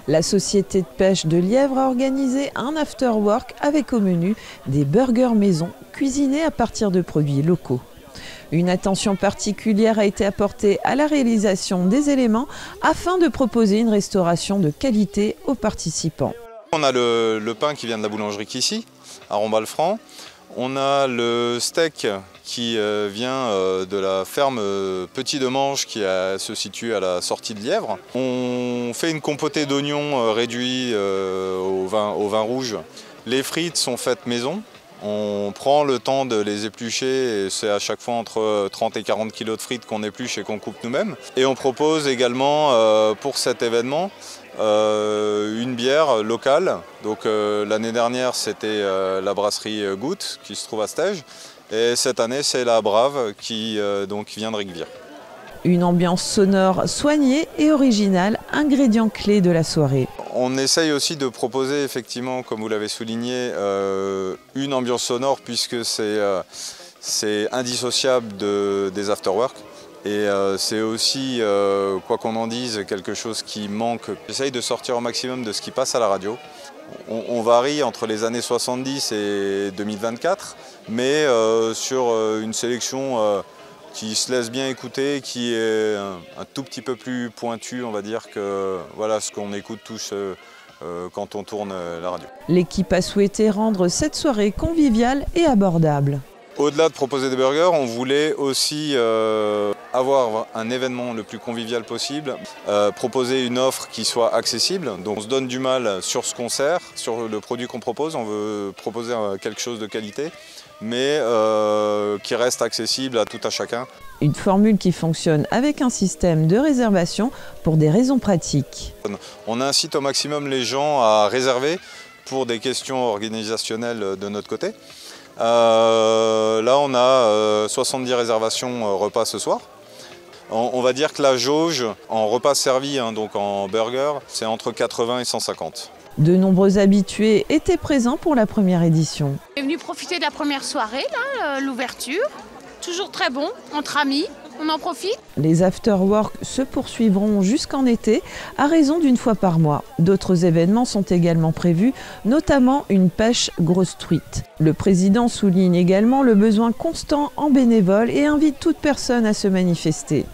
La société de pêche de Lièvre a organisé un after-work avec au menu des burgers maison cuisinés à partir de produits locaux. Une attention particulière a été apportée à la réalisation des éléments afin de proposer une restauration de qualité aux participants. On a le pain qui vient de la boulangerie Kissy, à Rombal-Franc. On a le steak qui vient de la ferme Petit de Manche qui se situe à la sortie de Lièvre. On fait une compotée d'oignons réduits au vin rouge. Les frites sont faites maison. On prend le temps de les éplucher et c'est à chaque fois entre 30 et 40 kg de frites qu'on épluche et qu'on coupe nous-mêmes. Et on propose également pour cet événement une bière locale. Donc l'année dernière c'était la brasserie Goutte qui se trouve à Stège et cette année c'est la Brave qui vient de Rigvire. Une ambiance sonore soignée et originale, ingrédient clé de la soirée. On essaye aussi de proposer effectivement, comme vous l'avez souligné, une ambiance sonore puisque c'est indissociable des afterwork. Et c'est aussi, quoi qu'on en dise, quelque chose qui manque. J'essaye de sortir au maximum de ce qui passe à la radio. On varie entre les années 70 et 2024, mais sur une sélection qui se laisse bien écouter, qui est un tout petit peu plus pointu, on va dire, que voilà, ce qu'on écoute tous quand on tourne la radio. L'équipe a souhaité rendre cette soirée conviviale et abordable. Au-delà de proposer des burgers, on voulait aussi avoir un événement le plus convivial possible, proposer une offre qui soit accessible. Donc on se donne du mal sur ce qu'on sert, sur le produit qu'on propose, on veut proposer quelque chose de qualité, mais qui reste accessible à tout à chacun. Une formule qui fonctionne avec un système de réservation pour des raisons pratiques. On incite au maximum les gens à réserver pour des questions organisationnelles de notre côté. Là on a 70 réservations repas ce soir. On va dire que la jauge en repas servi, donc en burger, c'est entre 80 et 150. De nombreux habitués étaient présents pour la première édition. Je suis venu profiter de la première soirée, l'ouverture. Toujours très bon, entre amis, on en profite. Les after-work se poursuivront jusqu'en été, à raison d'une fois par mois. D'autres événements sont également prévus, notamment une pêche grosse truite. Le président souligne également le besoin constant en bénévoles et invite toute personne à se manifester.